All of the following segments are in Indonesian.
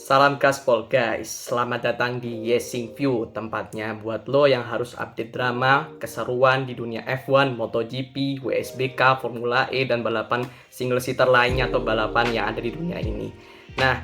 Salam gaspol guys, selamat datang di Yesing View, tempatnya buat lo yang harus update drama, keseruan di dunia F1, MotoGP, WSBK, Formula E, dan balapan single seater lainnya atau balapan yang ada di dunia ini. Nah,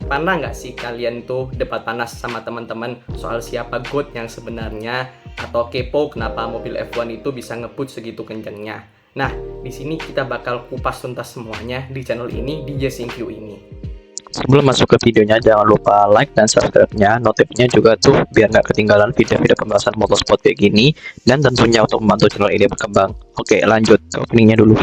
pernah nggak sih kalian tuh debat panas sama teman-teman soal siapa GOAT yang sebenarnya, atau kepo kenapa mobil F1 itu bisa ngebut segitu kencengnya? Nah, di sini kita bakal kupas tuntas semuanya di channel ini, di Yesing View ini. Sebelum masuk ke videonya, jangan lupa like dan subscribe-nya, notifnya juga tuh biar nggak ketinggalan video-video pembahasan motorsport kayak gini, dan tentunya untuk membantu channel ini berkembang. Oke, lanjut ke openingnya dulu.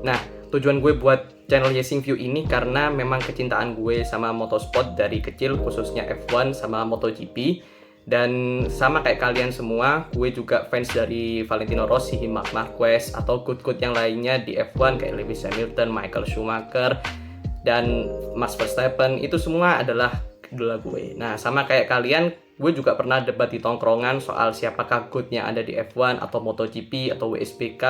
Nah, tujuan gue buat channel Yesing View ini karena memang kecintaan gue sama motorsport dari kecil, khususnya F1 sama MotoGP. Dan sama kayak kalian semua, gue juga fans dari Valentino Rossi, Marc Marquez, atau good-good yang lainnya di F1 kayak Lewis Hamilton, Michael Schumacher, dan Max Verstappen. Itu semua adalah idola gue. Nah, sama kayak kalian, gue juga pernah debat di tongkrongan soal siapakah good yang ada di F1 atau MotoGP atau WSBK.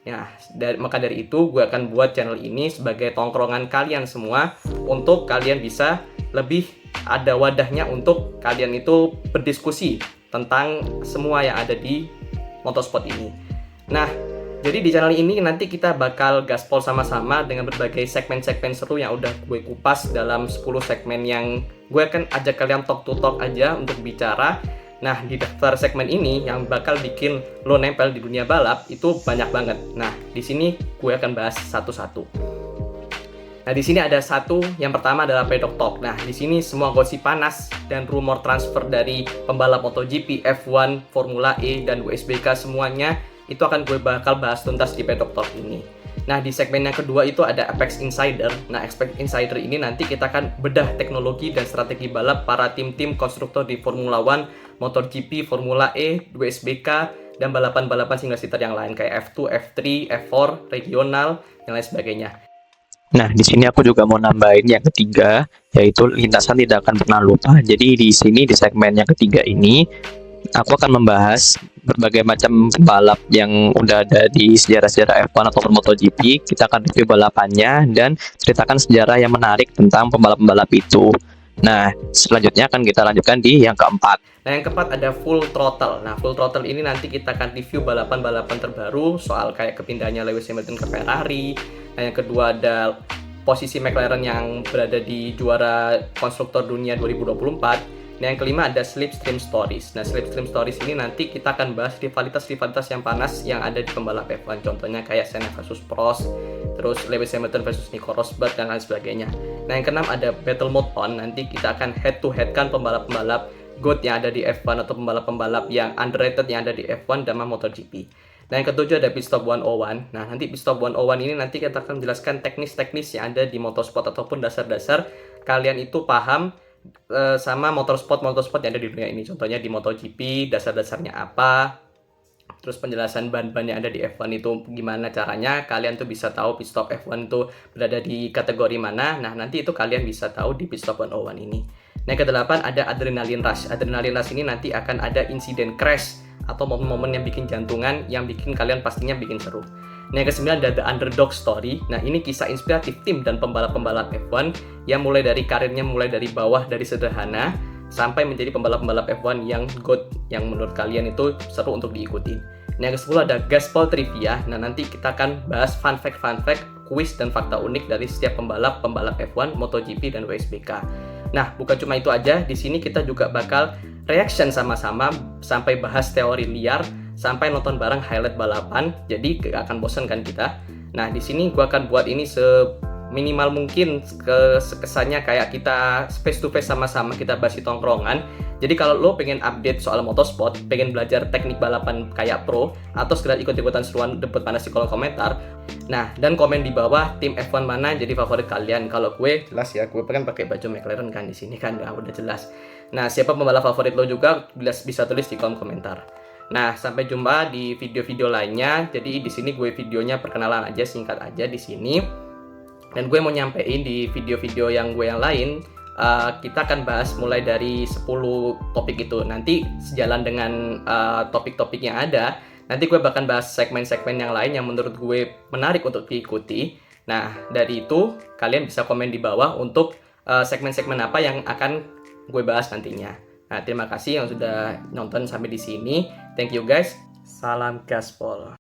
Ya, maka dari itu gue akan buat channel ini sebagai tongkrongan kalian semua untuk kalian bisa lebih ada wadahnya untuk kalian itu berdiskusi tentang semua yang ada di motorsport ini. Nah, jadi di channel ini nanti kita bakal gaspol sama-sama dengan berbagai segmen-segmen seru yang udah gue kupas dalam 10 segmen yang gue akan ajak kalian talk to talk aja untuk bicara. Nah, di daftar segmen ini yang bakal bikin lo nempel di dunia balap itu banyak banget. Nah, di sini gue akan bahas satu-satu. Nah, di sini ada satu, yang pertama adalah Paddock Talk. Nah, di sini semua gosip panas dan rumor transfer dari pembalap MotoGP, F1, Formula E, dan WSBK semuanya itu akan gue bakal bahas tuntas di Paddock Talk ini. Nah, di segmen yang kedua itu ada Apex Insider. Nah, Apex Insider ini nanti kita akan bedah teknologi dan strategi balap para tim-tim konstruktor di Formula One, MotoGP, Formula E, WSBK, dan balapan-balapan single seater yang lain kayak F2, F3, F4, regional, dan lain sebagainya. Nah, di sini aku juga mau nambahin yang ketiga, yaitu lintasan tidak akan pernah lupa. Jadi di sini di segmen yang ketiga ini, aku akan membahas berbagai macam pembalap yang udah ada di sejarah-sejarah F1 atau MotoGP. Kita akan review balapannya dan ceritakan sejarah yang menarik tentang pembalap-pembalap itu. Nah, selanjutnya akan kita lanjutkan di yang keempat. Nah, yang keempat ada Full Throttle. Nah, Full Throttle ini nanti kita akan review balapan-balapan terbaru soal kayak kepindahannya Lewis Hamilton ke Ferrari. Nah, yang kedua ada posisi McLaren yang berada di juara konstruktor dunia 2024. Nah, yang kelima ada Slipstream Stories. Nah, Slipstream Stories ini nanti kita akan bahas rivalitas-rivalitas yang panas yang ada di pembalap F1. Contohnya kayak Senna versus Prost, terus Lewis Hamilton versus Nico Rosberg, dan lain sebagainya. Nah, yang keenam ada Battle Mode On. Nanti kita akan head-to-head kan pembalap-pembalap GOAT yang ada di F1 atau pembalap-pembalap yang underrated yang ada di F1 dan MotoGP. Nah, yang ketujuh ada Pit Stop 101. Nah, nanti Pit Stop 101 ini nanti kita akan menjelaskan teknis-teknis yang ada di motorsport ataupun dasar-dasar kalian itu paham sama motorsport yang ada di dunia ini. Contohnya di MotoGP, dasar-dasarnya apa, terus penjelasan ban-ban yang ada di F1 itu gimana caranya kalian tuh bisa tahu pit stop F1 tuh berada di kategori mana. Nah, nanti itu kalian bisa tahu di Pit Stop 101 ini. Nah, yang ke-8 ada Adrenaline Rush. Adrenaline Rush ini nanti akan ada insiden crash atau momen-momen yang bikin jantungan, yang bikin kalian pastinya bikin seru. Nah, yang ke-9 ada The Underdog Story. Nah, ini kisah inspiratif tim dan pembalap-pembalap F1 yang mulai dari karirnya mulai dari bawah, dari sederhana, sampai menjadi pembalap-pembalap F1 yang GOAT, yang menurut kalian itu seru untuk diikuti. Nah, yang ke-10 ada Gaspol Trivia. Nah, nanti kita akan bahas fun fact, kuis, dan fakta unik dari setiap pembalap F1, MotoGP, dan WSBK. Nah, bukan cuma itu aja, di sini kita juga bakal reaction sama-sama sampai bahas teori liar, sampai nonton bareng highlight balapan. Jadi gak akan bosan kan kita. Nah, di sini gue akan buat ini seminimal mungkin, kesannya kayak kita face to face sama-sama kita bahas di tongkrongan. Jadi kalau lo pengen update soal motorsport, pengen belajar teknik balapan kayak pro, atau sekedar ikut-ikutan seruan debat panas di kolom komentar, nah, dan komen di bawah tim F1 mana jadi favorit kalian. Kalau gue jelas ya, gue pengen pakai baju McLaren kan di sini kan, udah jelas. Nah, siapa pembalap favorit lo juga bisa tulis di kolom komentar. Nah, sampai jumpa di video-video lainnya. Jadi di sini gue videonya perkenalan aja, singkat aja di sini. Dan gue mau nyampein di video-video yang gue yang lain, kita akan bahas mulai dari 10 topik itu. Nanti sejalan dengan topik-topik yang ada, Nanti gue bakal bahas segmen-segmen yang lain yang menurut gue menarik untuk diikuti. Nah, dari itu kalian bisa komen di bawah untuk segmen-segmen apa yang akan gue bahas nantinya. Nah, terima kasih yang sudah nonton sampai di sini. Thank you guys. Salam gaspol.